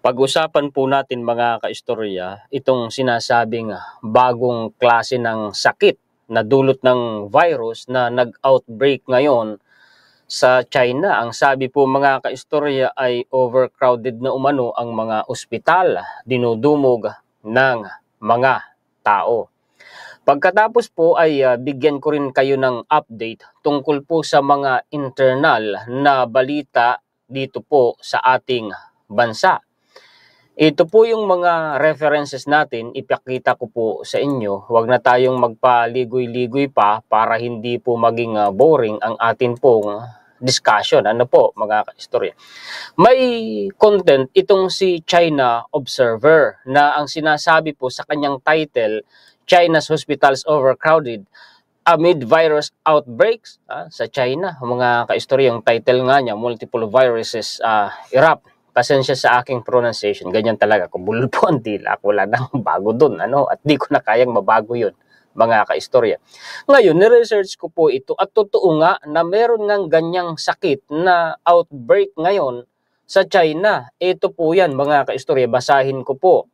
Pag-usapan po natin mga kaistorya, itong sinasabing bagong klase ng sakit na dulot ng virus na nag-outbreak ngayon sa China. Ang sabi po mga kaistorya ay overcrowded na umano ang mga ospital, dinudumog ng mga tao. Pagkatapos po ay bigyan ko rin kayo ng update tungkol po sa mga internal na balita dito po sa ating bansa. Ito po yung mga references natin, ipakita ko po sa inyo. Huwag na tayong magpaligoy-ligoy pa para hindi po maging boring ang atin pong discussion. Ano po mga kaistorya? May content itong si China Observer na ang sinasabi po sa kanyang title, China's Hospitals Overcrowded Amid Virus Outbreaks sa China. Mga kaistorya, yung title nga niya, Multiple Viruses Erupt. Pasensya sa aking pronunciation, ganyan talaga. Kung bulol po ang dila, wala nang bago dun. At di ko na kayang mabago yun, mga kaistorya. Ngayon, niresearch ko po ito at totoo nga na meron ngang ganyang sakit na outbreak ngayon sa China. Ito po yan, mga kaistorya. Basahin ko po.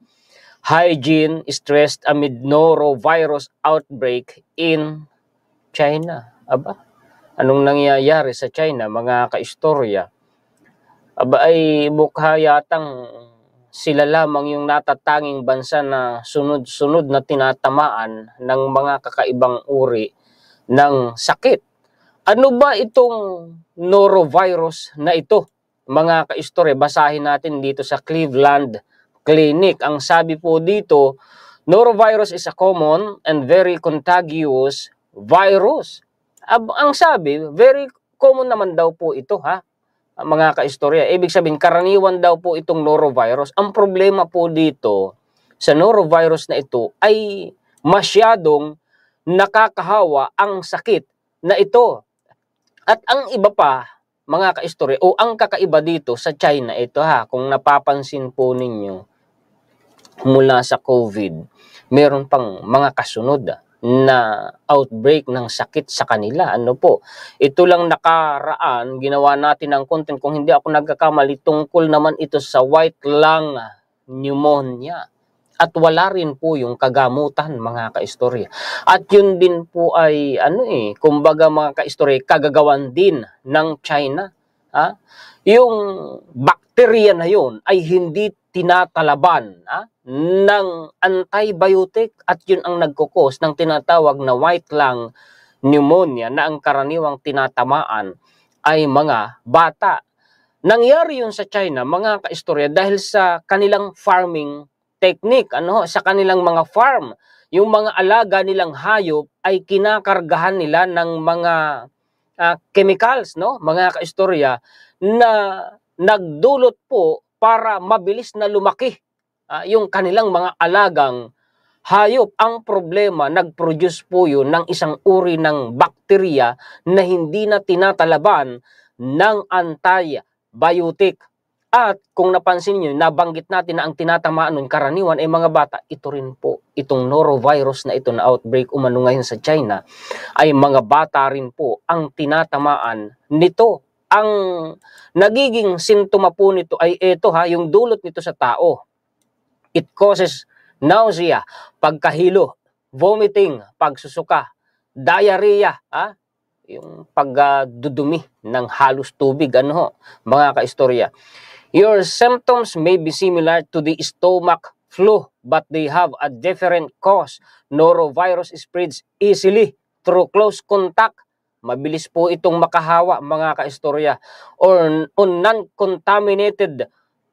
Hygiene stressed amid norovirus outbreak in China. Aba, anong nangyayari sa China, mga kaistorya? Aba ay mukha yatang sila lamang yung natatanging bansa na sunod-sunod na tinatamaan ng mga kakaibang uri ng sakit. Ano ba itong norovirus na ito? Mga kaistorya, basahin natin dito sa Cleveland Clinic. Ang sabi po dito, norovirus is a common and very contagious virus. Ang sabi, very common naman daw po ito mga kaistorya. Ibig sabihin, karaniwan daw po itong norovirus. Ang problema po dito sa norovirus na ito ay masyadong nakakahawa ang sakit na ito. At ang iba pa, mga kaistorya, o ang kakaiba dito sa China, ito kung napapansin po ninyo, mula sa COVID, meron pang mga kasunod na outbreak ng sakit sa kanila. Ano po? Ito lang nakaraan, ginawa natin ng content, kung hindi ako nagkakamali, tungkol naman ito sa white lung pneumonia. At wala rin po yung kagamutan, mga kaistorya. At yun din po ay, kumbaga mga kaistorya, kagagawan din ng China. Yung bakterya na yun ay hindi tinatalaban ng antibiotic at yun ang nagkukos ng tinatawag na white lung pneumonia na ang karaniwang tinatamaan ay mga bata. Nangyari yun sa China, mga kaistorya, dahil sa kanilang farming technique, sa kanilang mga farm. Yung mga alaga nilang hayop ay kinakargahan nila ng mga chemicals, mga kaistorya, na nagdulot po para mabilis na lumaki yung kanilang mga alagang hayop. Ang problema, nag-produce po yun ng isang uri ng bakterya na hindi na tinatalaban ng antibiotic. At kung napansin niyo, nabanggit natin na ang tinatamaan nun karaniwan ay mga bata. Ito rin po, itong norovirus na ito na outbreak umano ngayon sa China, ay mga bata rin po ang tinatamaan nito. Ang nagiging sintoma po nito ay ito yung dulot nito sa tao. It causes nausea, pagkahilo, vomiting, pagsusuka, diarrhea, yung pagdudumi ng halos tubig, mga kaistorya. Your symptoms may be similar to the stomach flu, but they have a different cause. Norovirus spreads easily through close contact. Mabilis po itong makahawa, mga kaistorya, or on non-contaminated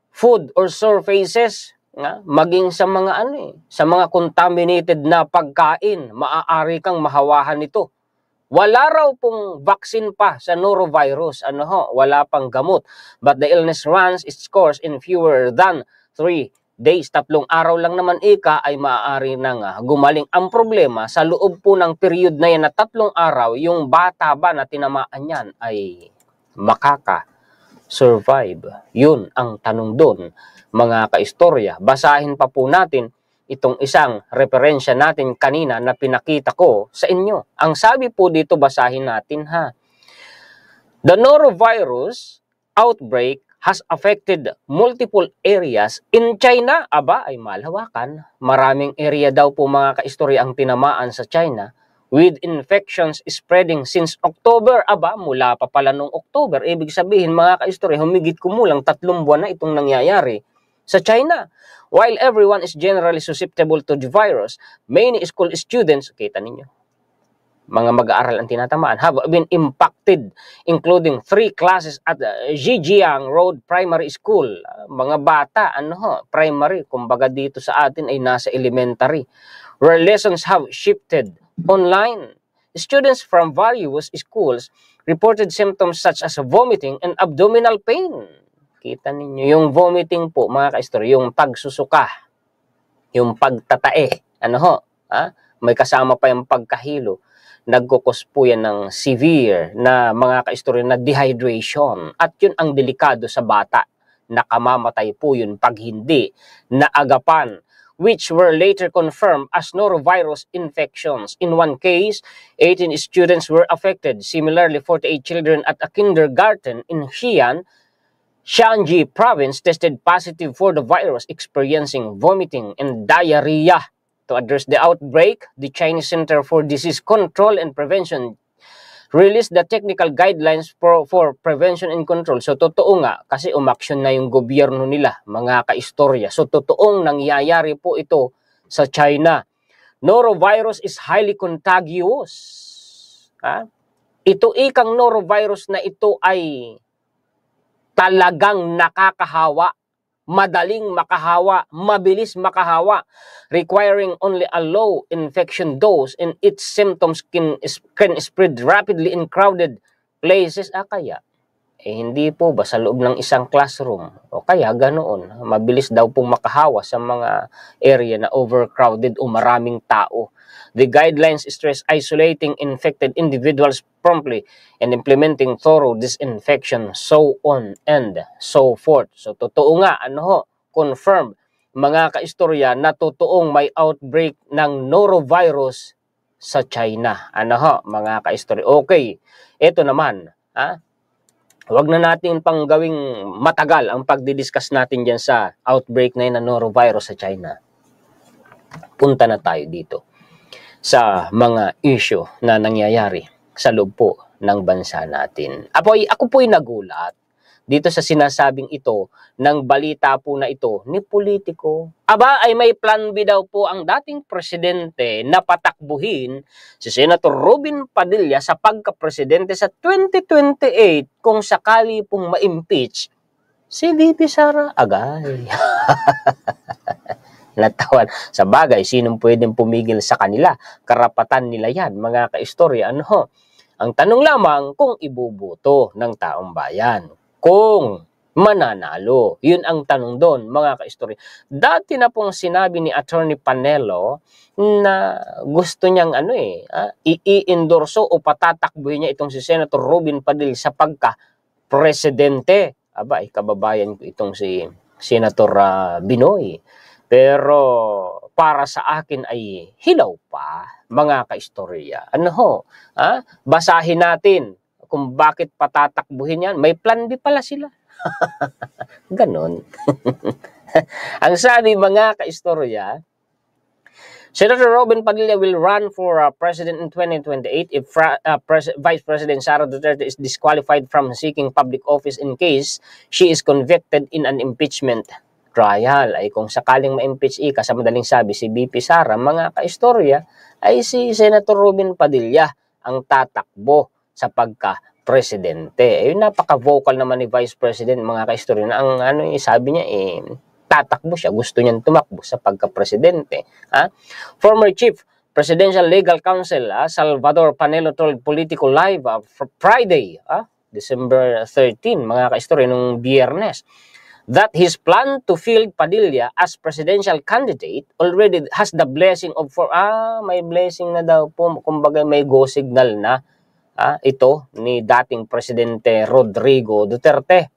food or surfaces. Maging sa mga sa mga contaminated na pagkain, maaari kang mahawahan nito. Wala raw pong vaccine pa sa norovirus, wala pang gamot. But the illness runs its course in fewer than 3 days. 3 araw lang naman ay maaari nang gumaling. Ang problema, sa loob po ng period na yan na 3 araw, yung bata ba na tinamaan yan ay makaka-survive? Yun ang tanong doon, mga kaistorya. Basahin pa po natin itong isang referensya natin kanina na pinakita ko sa inyo. Ang sabi po dito, basahin natin The norovirus outbreak has affected multiple areas in China. Aba, ay malawakan. Maraming area daw po mga kaistorya ang tinamaan sa China, with infections spreading since October. Aba, mula pa pala nung October. Ibig sabihin mga kaistorya, humigit kumulang 3 buwan na itong nangyayari sa China. While everyone is generally susceptible to the virus, many school students, kita ninyo, mga mag-aaral ang tinatamaan, have been impacted, including 3 classes at Zhejiang Road Primary School. Mga bata, primary, kumbaga dito sa atin ay nasa elementary, where lessons have shifted online. Students from various schools reported symptoms such as vomiting and abdominal pain. Kita ninyo, yung vomiting po, mga kaistorya, yung pagsusuka, yung pagtatae, may kasama pa yung pagkahilo. Nagkukos po yan ng severe na mga kaistorya na dehydration. At yun ang delikado sa bata. Nakamamatay po yun pag hindi naagapan, which were later confirmed as norovirus infections. In one case, 18 students were affected. Similarly, 48 children at a kindergarten in Xi'an, Shanxi province tested positive for the virus, experiencing vomiting and diarrhea. To address the outbreak, the Chinese Center for Disease Control and Prevention released the technical guidelines for prevention and control. So, totoo nga, kasi umaksyon na yung gobyerno nila, mga kaistorya. So, totoong nangyayari po ito sa China. Norovirus is highly contagious. Ito ikang norovirus na ito ay talagang nakakahawa, madaling makahawa, mabilis makahawa, requiring only a low infection dose, and its symptoms can spread rapidly in crowded places. Kaya, hindi po ba sa loob ng isang classroom? O kaya ganoon, mabilis daw pong makahawa sa mga area na overcrowded o maraming tao. The guidelines stress isolating infected individuals promptly and implementing thorough disinfection, so on and so forth. So, totoo nga, confirm, mga kaistorya, na totoong may outbreak ng norovirus sa China. Mga kaistorya. Okay, ito naman, wag na natin pang gawing matagal ang pagdidiscuss natin dyan sa outbreak na yun ng norovirus sa China. Punta na tayo dito sa mga issue na nangyayari sa loob po ng bansa natin. Ako po'y nagulat dito sa sinasabing ito ng balita po na ito ni politiko. Ay may plan B daw po ang dating presidente na patakbuhin si Senator Robin Padilla sa pagka-presidente sa 2028 kung sakali pong ma-impeach si VP Sara Agay. Natawan. Sa bagay, sinong pwedeng pumigil sa kanila? Karapatan nila yan, mga kaistorya. Ang tanong lamang kung ibuboto ng taong bayan. Kung mananalo. Yun ang tanong doon, mga kaistorya. Dati na pong sinabi ni Attorney Panelo na gusto niyang i-endorso o patatakbuhin niya itong si Senator Robin Padilla sa pagka-presidente. Kababayan ko itong si Senator Binoy. Pero para sa akin ay hilaw pa, mga kaistorya. Basahin natin kung bakit patatakbuhin yan. May plan B pala sila. Ganon. Ang sabi, mga kaistorya, Senator Robin Padilla will run for president in 2028 if Vice President Sara Duterte is disqualified from seeking public office in case she is convicted in an impeachment trial. Ay kung sakaling ma-impeach sa madaling sabi si VP Sara, mga kaistorya, ay si Senator Robin Padilla ang tatakbo sa pagka-presidente. Napaka-vocal naman ni Vice President, mga kaistorya, na ang sabi niya tatakbo siya, gusto niyang tumakbo sa pagka-presidente. Former Chief Presidential Legal Counsel Salvador Panelo told Politico Live Friday, December 13, mga kaistorya, nung Biyernes, that his plan to field Padilla as presidential candidate already has the blessing of may blessing na daw po, kumbaga may go signal na ito ni dating Presidente Rodrigo Duterte.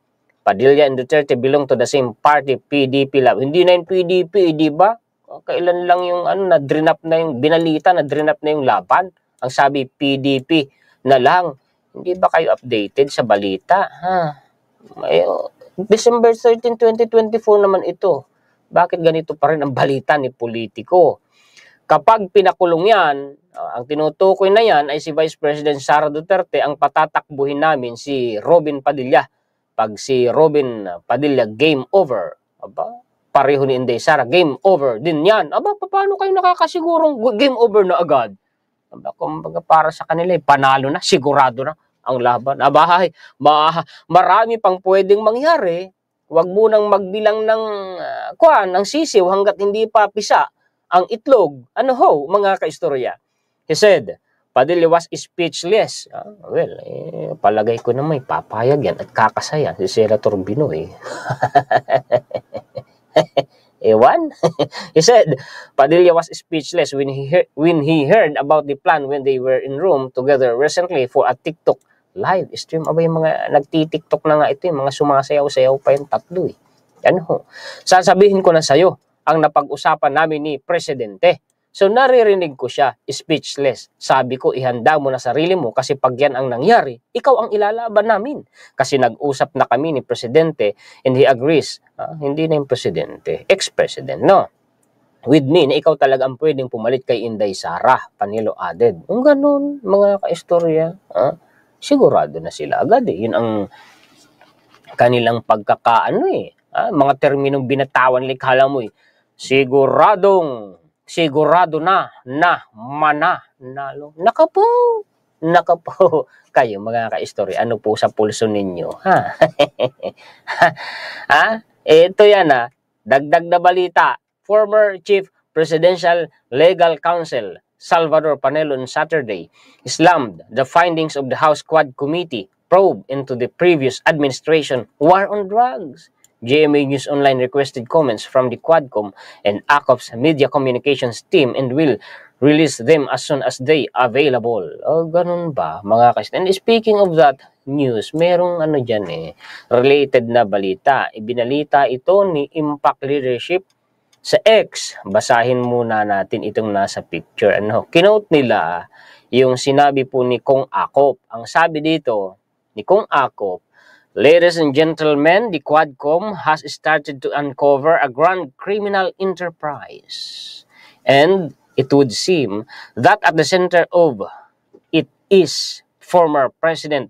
Padilla and Duterte belong to the same party, PDP lang. Hindi na yung PDP, di ba? Kailan lang yung na-drain up na yung binalita, na-drain up na yung laban. Ang sabi, PDP na lang. Hindi ba kayo updated sa balita? December 13, 2024 naman ito. Bakit ganito pa rin ang balita ni politiko? Kapag pinakulong yan, ang tinutukoy na yan ay si Vice President Sara Duterte, ang patatakbuhin namin si Robin Padilla. Pag si Robin Padilla, game over. Aba, pareho ni Inday Sara, game over din yan. Aba, paano kayo nakakasigurong game over na agad? Aba, kumbaga para sa kanila, panalo na, sigurado na ang laban. Aba, marami pang pwedeng mangyari. Huwag munang magbilang ng ng sisiw hanggat hindi pa pisa ang itlog. Ano ho, mga kaistorya? He said, Padilla was speechless. Palagay ko na may papayag yan at kakasaya si Senator Binoy. Ewan? He said, Padilla was speechless when he heard about the plan when they were in room together recently for a TikTok live stream. Aba, yung mga nagti-TikTok na nga ito, yung mga sumasayaw-sayaw pa yung tatlo eh. Ano? Sasabihin ko na sa'yo ang napag-usapan namin ni Presidente. So naririnig ko siya, speechless. Sabi ko, ihanda mo na sarili mo kasi pag yan ang nangyari, ikaw ang ilalaban namin. Kasi nag-usap na kami ni Presidente and he agrees. Hindi na yung Presidente, ex-President, no? With me, na ikaw talaga ang pwedeng pumalit kay Inday Sara, Panilo added. Kung ganun, mga kaistorya, sigurado na sila agad eh. Yun ang kanilang pagkakaano eh. Mga terminong binatawan, likhala mo eh. Sigurado na mananalo. Nakapo. Kayo mga kaistorya, ano po sa pulso ninyo? Ito yan dagdag na balita. Former Chief Presidential Legal Counsel Salvador Panelo on Saturday slammed the findings of the House Quad Committee probe into the previous administration war on drugs. GMA News Online requested comments from the Quadcom and ACOP's media communications team and will release them as soon as they available. Ganun ba, mga kas? And speaking of that news, merong dyan related na balita. Ibinalita ito ni Impact Leadership sa X. Basahin muna natin itong nasa picture. Kinote nila yung sinabi po ni Kong Acop. Ang sabi dito ni Kong Acop, ladies and gentlemen, the Quadcom has started to uncover a grand criminal enterprise. And it would seem that at the center of it is former President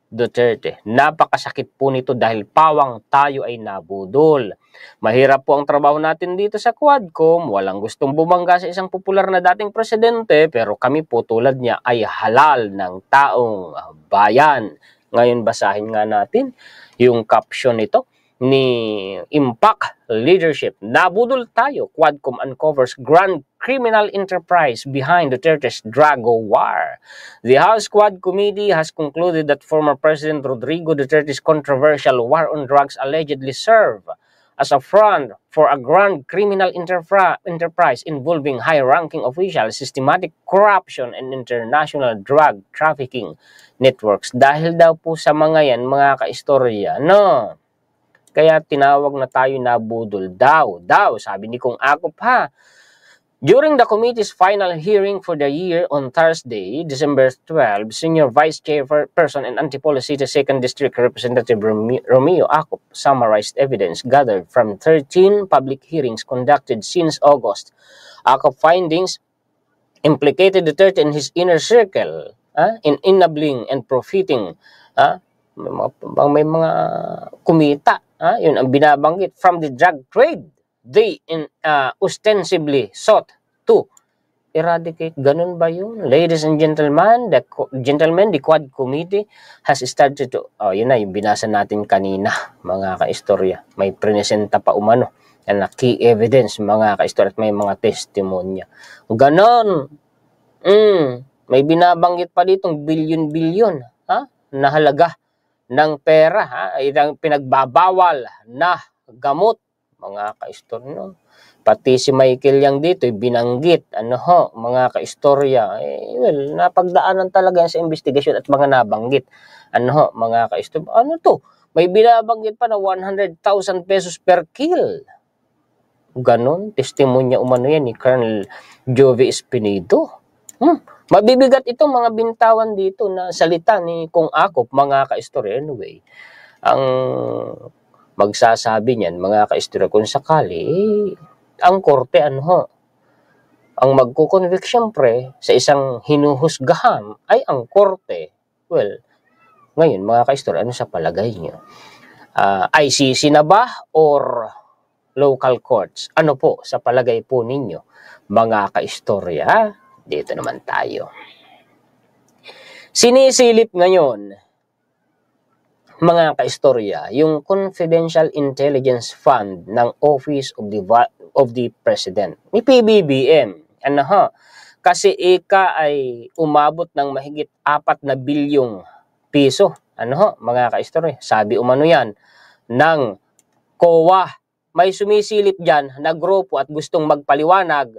Duterte. Napakasakit po nito dahil pawang tayo ay nabudol. Mahirap po ang trabaho natin dito sa Quadcom. Walang gustong bumangga sa isang popular na dating presidente, pero kami po tulad niya ay halal ng taong bayan. Ngayon basahin nga natin yung caption nito ni Impact Leadership. Nabudol tayo. Quadcom uncovers grand criminal enterprise behind Duterte's drug war. The House Quad Committee has concluded that former President Rodrigo Duterte's controversial war on drugs allegedly served as a front for a grand criminal enterprise involving high-ranking officials, systematic corruption, and international drug trafficking networks. Dahil daw po sa mga yan, mga kaistorya, kaya tinawag na tayo nabudol daw, sabi ni Kong Acop During the committee's final hearing for the year on Thursday, December 12, Senior Vice Chairperson and Antipolo City 2nd District Representative Romeo Acop summarized evidence gathered from 13 public hearings conducted since August. Acop findings implicated Duterte and his inner circle in enabling and profiting. May mga kumita. Yun ang binabanggit from the drug trade. They ostensibly sought to eradicate. Ganun ba yun? Ladies and gentlemen, the Quad Committee has started to, yun na yung binasa natin kanina, mga kaistorya. May presenta pa umano na key evidence, mga kaistorya, at may mga testimonya. Ganon. May binabanggit pa ditong bilyon-bilyon na halaga ng pera, itang pinagbabawal na gamot, mga kaistorya. Pati si Michael Yang dito, binanggit, mga kaistorya. Napagdaanan talaga sa investigasyon at mga nabanggit. Mga kaistorya. May binabanggit pa na 100,000 pesos per kill. Ganon, testimonya umano yan ni Colonel Jovi Espinedo. Mabibigat itong mga bintawan dito na salita ni Kong Acop, mga kaistorya. Anyway, ang magsasabi niyan, mga kaistorya, kung sakali, ang korte ang magkukonvict syempre sa isang hinuhusgahan ay ang korte. Well, ngayon mga kaistorya, ano sa palagay niyo? ICC na ba or local courts? Ano po sa palagay po ninyo, mga kaistorya? Dito naman tayo. Sinisilip ngayon, mga kaistorya, yung Confidential Intelligence Fund ng Office of the President, ni PBBM. Kasi ay umabot ng mahigit 4 na bilyong piso. Mga kaistorya, sabi umano yan ng COA. May sumisilip dyan na grupo at gustong magpaliwanag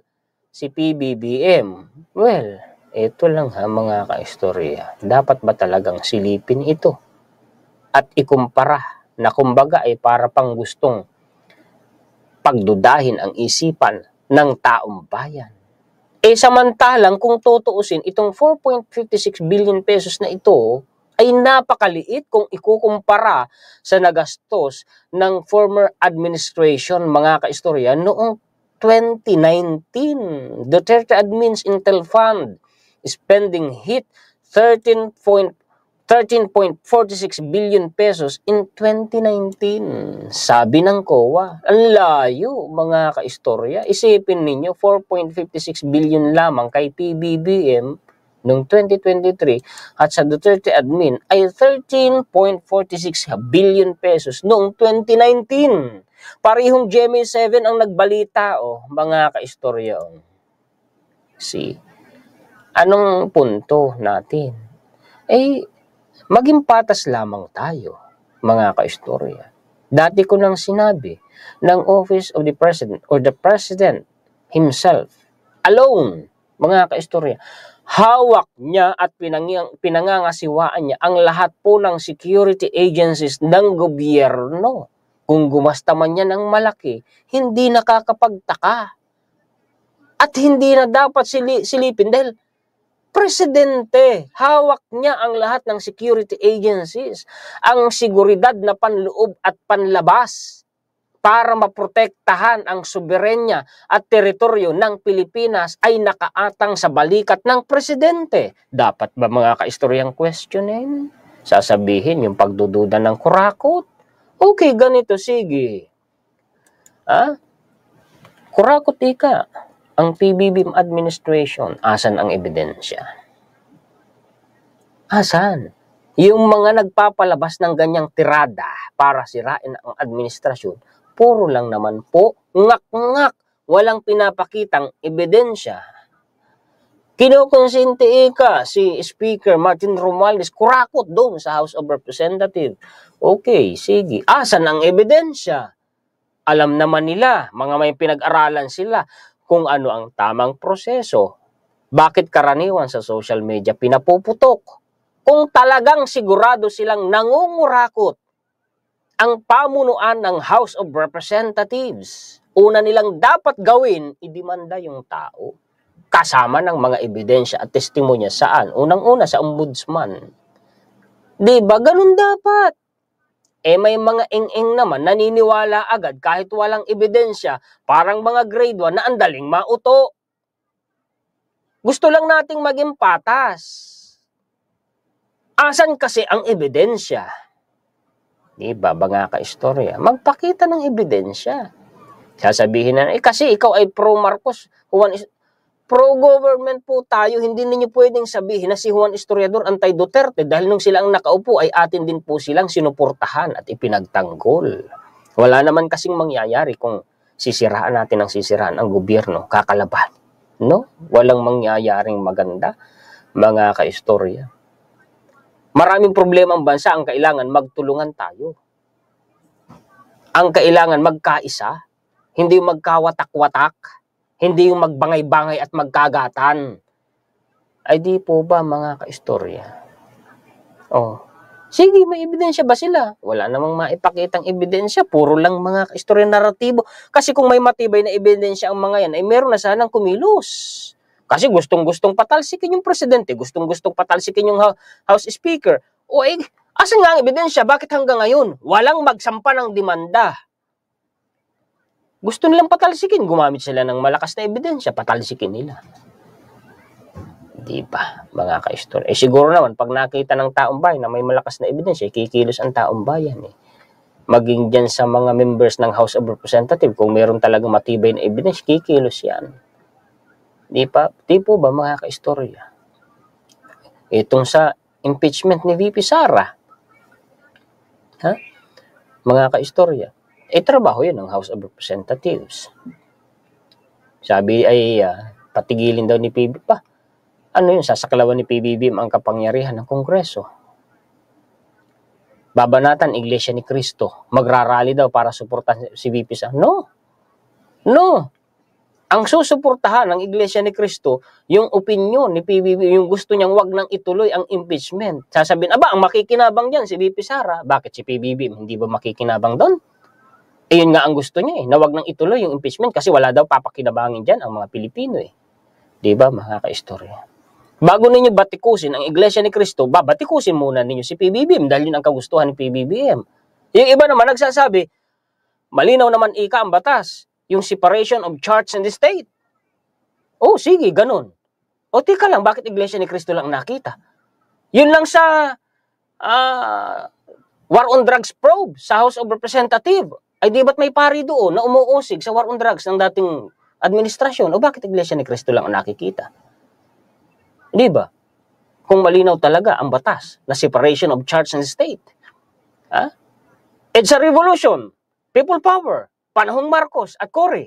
si PBBM. Well, ito lang mga kaistorya. Dapat ba talagang silipin ito? At ikumpara na kumbaga ay para pang gustong pagdudahin ang isipan ng taong bayan. Samantalang kung tutuusin, itong 4.56 billion pesos na ito ay napakaliit kung ikukumpara sa nagastos ng former administration, mga kaistorya, noong 2019. Duterte Admin's Intel Fund spending hit 13.46 billion pesos in 2019. Sabi ng COA, ang layo mga kaistorya. Isipin ninyo, 4.56 billion lamang kay PBBM noong 2023 at sa Duterte Admin ay 13.46 billion pesos noong 2019. Parehong GMA7 ang nagbalita, mga kaistorya. See, anong punto natin? Maging patas lamang tayo, mga kaistorya. Dati ko nang sinabi ng Office of the President or the President himself, alone, mga kaistorya, hawak niya at pinangangasiwaan niya ang lahat po ng security agencies ng gobyerno. Kung gumasta man niya ng malaki, hindi nakakapagtaka. At hindi na dapat silipin dahil presidente, hawak niya ang lahat ng security agencies, ang seguridad na panloob at panlabas para maprotektahan ang soberenya at teritoryo ng Pilipinas ay nakaatang sa balikat ng presidente. Dapat ba mga kaistoryang questionin? Sasabihin yung pagdududa ng kurakot? Okay, ganito, sige. Kurakot ika. Ang PBBM administration, asan ang ebidensya? Asan? Yung mga nagpapalabas ng ganyang tirada para sirain ang administrasyon, puro lang naman po ngak-ngak, walang pinapakitang ebidensya. Kinukonsinti ika si Speaker Martin Romualdez, kurakot doon sa House of Representatives. Okay, sige. Asan ang ebidensya? Alam naman nila, mga may pinag-aralan sila, kung ano ang tamang proseso. Bakit karaniwan sa social media pinapuputok? Kung talagang sigurado silang nangungurakot ang pamunuan ng House of Representatives, una nilang dapat gawin, idemanda yung tao. Kasama ng mga ebidensya at testimonya saan? Unang-una sa ombudsman. Diba? Ganun dapat. May mga ing-ing naman naniniwala agad kahit walang ebidensya, parang mga grade 1 na andaling mauto. Gusto lang nating maging patas. Asan kasi ang ebidensya? Diba, mga kaistorya? Magpakita ng ebidensya. Sasabihin na, kasi ikaw ay pro-Marcos, pro-government po tayo, hindi ninyo pwedeng sabihin na si Juan Historiador anti-Duterte dahil nung sila ang nakaupo ay atin din po silang sinuportahan at ipinagtanggol. Wala naman kasing mangyayari kung sisiraan natin ang gobyerno, kakalaban. No? Walang mangyayaring maganda, mga kaistorya. Maraming problema ang bansa, ang kailangan magtulungan tayo. Ang kailangan magkaisa, hindi magkawatak-watak. Hindi yung magbangay-bangay at magkagatan. Ay di po ba mga kaistorya? Sige, may ebidensya ba sila? Wala namang maipakitang ebidensya. Puro lang mga kaistorya naratibo. Kasi kung may matibay na ebidensya ang mga yan, ay meron na sanang kumilos. Kasi gustong-gustong patalsikin yung presidente. Gustong-gustong patalsikin yung House Speaker. Asan nga ang ebidensya? Bakit hanggang ngayon walang magsampa ng demanda? Gusto nilang patalsikin. Gumamit sila ng malakas na ebidensya. Patalsikin nila. Di ba, mga ka-istorya? Siguro naman, pag nakita ng taong bayan na may malakas na ebidensya, kikilos ang taong bayan. Maging dyan sa mga members ng House of Representatives, kung meron talagang matibay na ebidensya, kikilos yan. Di po ba, mga ka-istorya? Itong sa impeachment ni VP Sara, mga ka-istorya, trabaho yun ng House of Representatives. Sabi ay patigilin daw ni PBBM pa. Ano yun, sasaklawan ni PBBM ang kapangyarihan ng Kongreso. Babanatan, Iglesia ni Cristo. Magrarally daw para suportahan si VP Sara. No. Ang susuportahan ng Iglesia ni Cristo, yung opinion ni PBBM, yung gusto niyang wag nang ituloy ang impeachment. Sasabihin, ang makikinabang dyan si VP Sara. Bakit si PBBM? Hindi ba makikinabang doon? Yun nga ang gusto niya na wag nang ituloy yung impeachment kasi wala daw papakinabangin dyan ang mga Pilipino Diba, mga ka-istorya? Bago ninyo batikusin ang Iglesia ni Cristo, babatikusin muna ninyo si PBBM dahil yun ang kagustuhan ni PBBM. Yung iba naman nagsasabi, malinaw naman ang batas. Yung separation of church and the state. Sige, ganun. Tika lang, bakit Iglesia ni Cristo lang nakita? Yun lang sa War on Drugs probe sa House of Representatives. Ay di ba't may pari doon na umuusig sa War on Drugs ng dating administrasyon? Bakit Iglesia ni Cristo lang ang nakikita? Di ba? Kung malinaw talaga ang batas na separation of church and state. It's a revolution. People power. Panahong Marcos at Cory,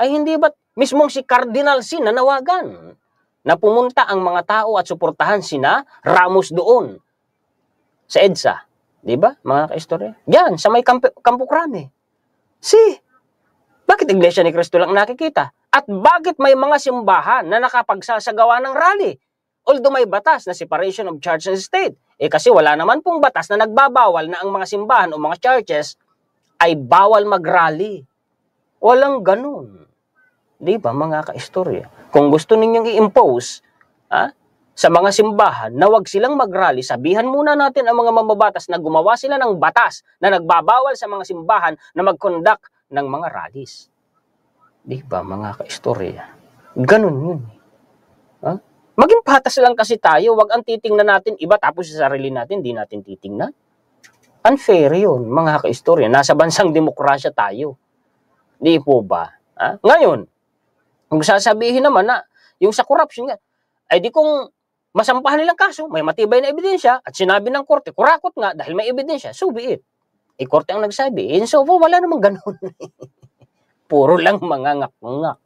ay hindi ba't mismong si Cardinal Sin nanawagan na pumunta ang mga tao at suportahan sina Ramos doon sa EDSA? Di ba, mga ka-istorya? Diyan, sa may Campo Crame. Bakit Iglesia ni Cristo lang nakikita? At bakit may mga simbahan na nakapagsasagawa ng rally? Although may batas na separation of church and state. Kasi wala naman pong batas na nagbabawal na ang mga simbahan o mga churches ay bawal mag-rally. Walang ganun. Di ba, mga ka-istorya? Kung gusto ninyong i-impose sa mga simbahan na wag silang mag-rally, sabihan muna natin ang mga mamabatas na gumawa sila ng batas na nagbabawal sa mga simbahan na mag-conduct ng mga rallies. Di ba, mga ka-istorya? Ganun yun. Maging patas lang kasi tayo, wag ang titingnan natin iba tapos sa sarili natin, di natin titingnan. Unfair yun, mga ka-istorya. Nasa bansang demokrasya tayo. Di po ba? Ngayon, kung sasabihin naman na yung sa corruption nga, ay di kung masampahan nilang kaso, may matibay na ebidensya, at sinabi ng korte, kurakot nga dahil may ebidensya, so be it. Korte ang nagsabi. So wala namang ganun. Puro lang mga ngak-ngak.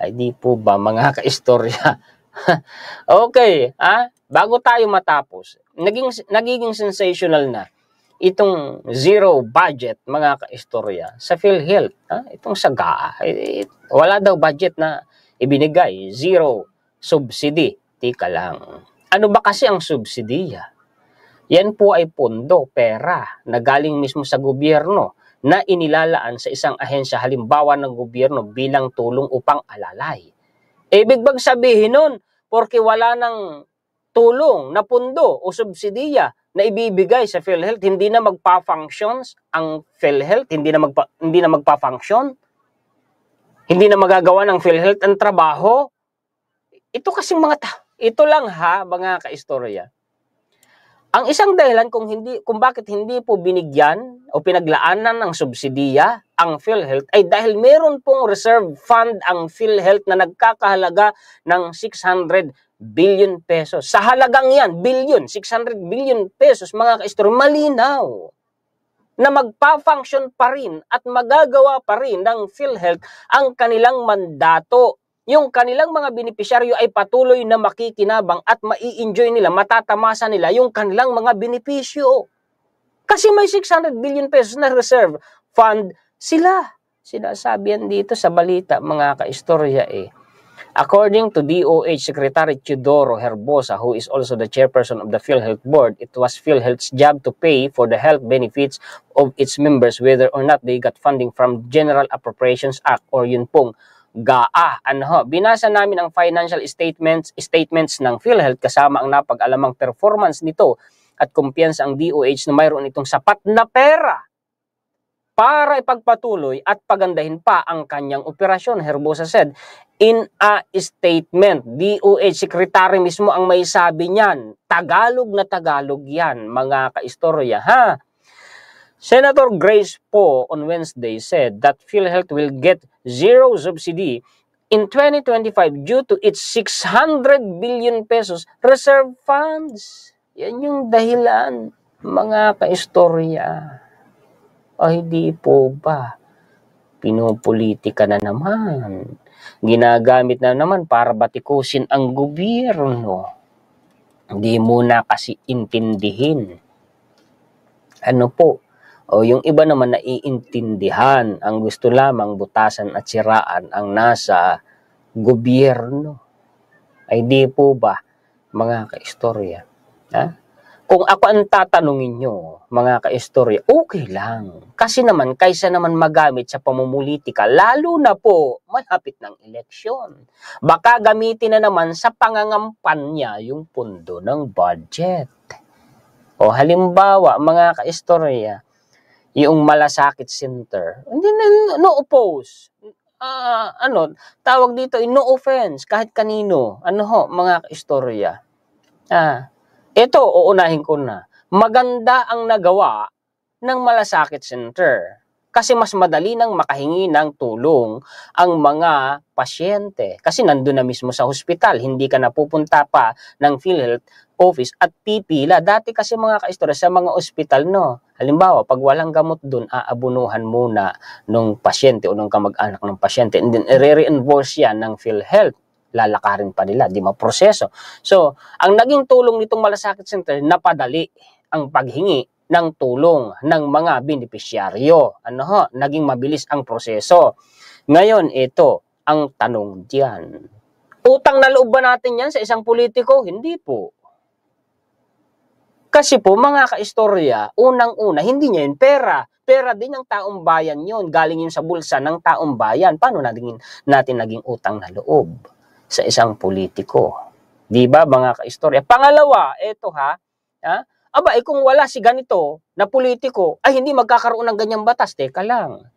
Ay di po ba, mga ka-istorya? Okay, bago tayo matapos, nagiging sensational na itong zero budget, mga ka-istorya, sa PhilHealth, itong sa GAA, wala daw budget na ibinigay, zero subsidy. Tika lang. Ano ba kasi ang subsidiya? Yan po ay pondo, pera, na galing mismo sa gobyerno na inilalaan sa isang ahensya halimbawa ng gobyerno bilang tulong upang alalay. Ibig bang sabihin nun, porque wala ng tulong na pondo o subsidiya na ibibigay sa PhilHealth, hindi na magpa-functions ang PhilHealth, hindi na magpa-function, hindi na magagawa ng PhilHealth ang trabaho. Ito kasing ito lang mga ka-istorya. Ang isang dahilan kung bakit hindi po binigyan o pinaglaanan ng subsidiya ang PhilHealth ay dahil meron pong reserve fund ang PhilHealth na nagkakahalaga ng 600 billion pesos. Sa halagang yan, 600 billion pesos, mga ka-istorya, malinaw na magpa-function pa rin at magagawa pa rin ng PhilHealth ang kanilang mandato. Yung kanilang mga benepisyaryo ay patuloy na makikinabang at mai-enjoy nila, matatamasa nila yung kanilang mga benepisyo. Kasi may 600 billion pesos na reserve fund sila. Sinasabi yan dito sa balita, mga ka-istorya According to DOH Secretary Teodoro Herbosa, who is also the chairperson of the PhilHealth Board, it was PhilHealth's job to pay for the health benefits of its members whether or not they got funding from General Appropriations Act or yun pong GAA. Binasa namin ang financial statements ng PhilHealth kasama ang napag-alamang performance nito at kumpiyansa ang DOH na mayroon itong sapat na pera para ipagpatuloy at pagandahin pa ang kanyang operasyon, Herbosa said in a statement. DOH Secretary mismo ang may sabi niyan. Tagalog na Tagalog yan, mga kaistorya, ha? Senator Grace Poe on Wednesday said that PhilHealth will get zero subsidy in 2025 due to its 600 billion pesos reserve funds. Yan yung dahilan, mga kaistorya. Ay di po ba? Pinopolitika na naman. Ginagamit na naman para batikusin ang gobyerno. Hindi mo na kasi intindihin. Ano po? O yung iba naman naiintindihan, ang gusto lamang butasan at siraan ang nasa gobyerno. Ay di po ba, mga kaistorya? Ha? Kung ako ang tatanungin nyo, mga kaistorya, okay lang. Kasi naman, kaysa naman magamit sa pamumulitika, lalo na po, malapit ng eleksyon. Baka gamitin na naman sa pangangampanya yung pundo ng budget. O halimbawa, mga kaistorya, yung Malasakit Center, hindi na, no oppose. Tawag dito, no offense, kahit kanino. Ano ho, mga kaistorya. Ito, uunahin ko na. Maganda ang nagawa ng Malasakit Center. Kasi mas madali nang makahingi ng tulong ang mga pasyente. Kasi nandun na mismo sa hospital. Hindi ka napupunta pa ng PhilHealth office at pipila. Dati kasi mga kaistorya sa mga ospital, no. Halimbawa, pag walang gamot dun, aabunuhan muna nung pasyente o nung kamag-anak ng pasyente. And then, i-reimburse yan ng PhilHealth. Lalakarin pa nila, di maproseso. So, ang naging tulong nitong Malasakit Center, napadali ang paghingi ng tulong ng mga benepisyaryo. Naging mabilis ang proseso. Ngayon, ito ang tanong diyan. Utang na loob ba natin yan sa isang politiko? Hindi po. Kasi po, mga kaistorya, unang-una, hindi niya yun pera. Pera din ng taong bayan yun. Galing yun sa bulsa ng taong bayan. Paano natin naging utang na loob sa isang politiko? Di ba, mga kaistorya? Pangalawa, eto kung wala si ganito na politiko, ay hindi magkakaroon ng ganyang batas. Teka lang.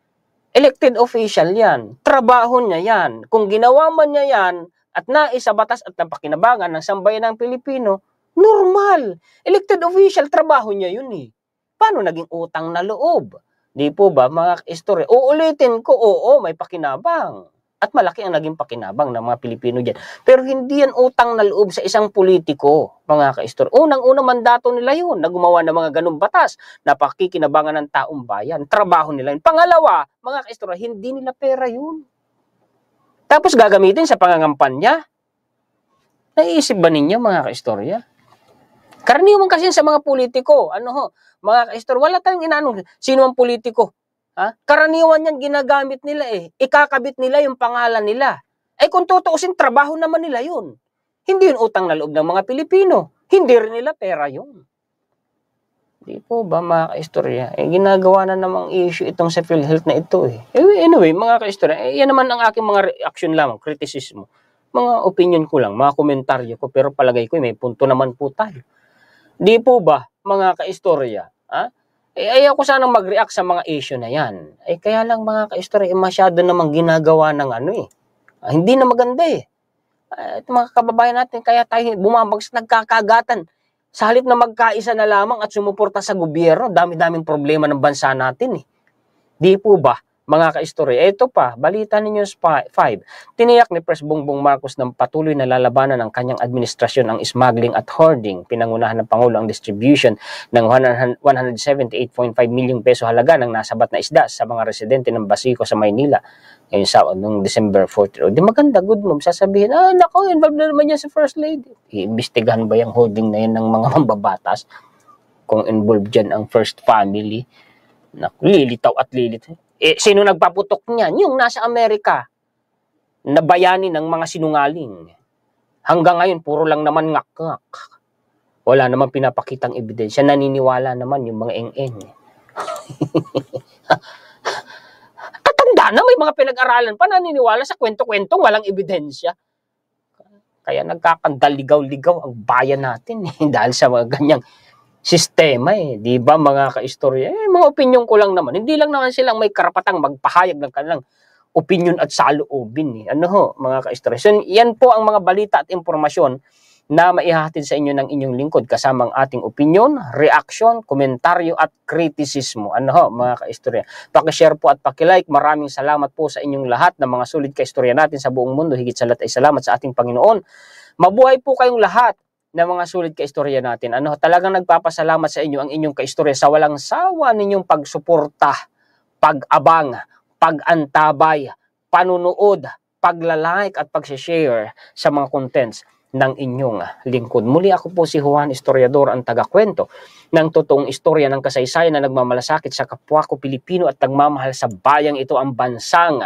Elected official yan. Trabaho niya yan. Kung ginawa man niya yan at naisa batas at napakinabangan ng sambayan ng Pilipino, normal. Elected official, trabaho niya yun eh. Paano naging utang na loob? Di po ba, mga istorya? Uulitin ko, oo, may pakinabang. At malaki ang naging pakinabang ng mga Pilipino dyan. Pero hindi yan utang na loob sa isang politiko, mga kaistorya. Unang-unang mandato nila yun, na gumawa ng mga ganung batas, na pakikinabangan ng taong bayan. Trabaho nila yun. Pangalawa, mga kaistorya, hindi nila pera yun. Tapos gagamitin sa pangangampanya. Naiisip ba ninyo, mga kaistorya? Karaniwan kasi sa mga politiko, mga kaistorya, wala tayong inanong sino ang politiko. Karaniwan yan ginagamit nila eh. Ikakabit nila yung pangalan nila. Kung tutuusin, trabaho naman nila yun. Hindi yun utang na loob ng mga Pilipino. Hindi rin nila pera yun. Di po ba, mga kaistorya? Ginagawa na namang issue itong sa PhilHealth na ito eh. Anyway, mga kaistorya, yan naman ang aking mga reaction lamang, kritisismo. Mga opinion ko lang, mga komentaryo ko, pero palagay ko may punto naman po tayo. Di po ba, mga kaistorya? Ayaw ko sanang mag-react sa mga issue na yan. Kaya lang, mga kaistorya, masyado namang ginagawa ng hindi na maganda eh. Mga kababayan natin, kaya tayo bumabagsak, nagkakagatan. Sa halip na magkaisa na lamang at sumuporta sa gobyerno, dami-daming problema ng bansa natin eh. Di po ba, mga kaistorya? Ito pa, balita ni News 5. Tiniyak ni Pres Bongbong Marcos ng patuloy na lalabanan ng kanyang administrasyon ang smuggling at hoarding. Pinangunahan ng Pangulo ang distribution ng 178.5 milyong peso halaga ng nasabat na isda sa mga residente ng Basico sa Maynila. Ngayon sa noong December 14. Di maganda, good move. Sasabihin, nako, involved na naman yan sa First Lady. Iimbestigahan ba yung hoarding na yan ng mga mambabatas? Kung involved dyan ang First Family, naku, lilitaw at lilitaw. Sino nagpaputok niyan? Yung nasa Amerika, na bayani ng mga sinungaling. Hanggang ngayon, puro lang naman ngak-ngak. Wala naman pinapakitang ebidensya. Naniniwala naman yung mga eng-eng. Katanda na, may mga pinag-aralan pa, naniniwala sa kwento-kwentong walang ebidensya. Kaya nagkakandaligaw-ligaw ang bayan natin dahil sa mga ganyang sistema eh, 'di ba mga kaistorya? Mga opinyon ko lang naman. Hindi lang naman silang may karapatang magpahayag ng kanilang opinyon at saloobin eh. Ano ho, mga kaistorya. So, yan po ang mga balita at impormasyon na maihahatid sa inyo ng inyong lingkod kasama ang ating opinyon, reaksyon, komentaryo at kritisismo. Ano ho, mga kaistorya. Paki-share po at paki-like. Maraming salamat po sa inyong lahat ng mga sulit kaistorya natin sa buong mundo. Higit sa lahat ay salamat sa ating Panginoon. Mabuhay po kayong lahat ng mga sulit kaistorya natin. Ano, talagang nagpapasalamat sa inyo ang inyong kaistorya sa walang sawa ninyong pagsuporta, pag-abang, pag-antabay, panunood, pagla-like at pag-share sa mga contents ng inyong lingkod. Muli ako po si Juan Historiador, ang taga-kwento ng totoong istorya ng kasaysayan na nagmamalasakit sa kapwa ko Pilipino at nagmamahal sa bayang ito, ang bansang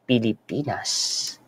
Pilipinas.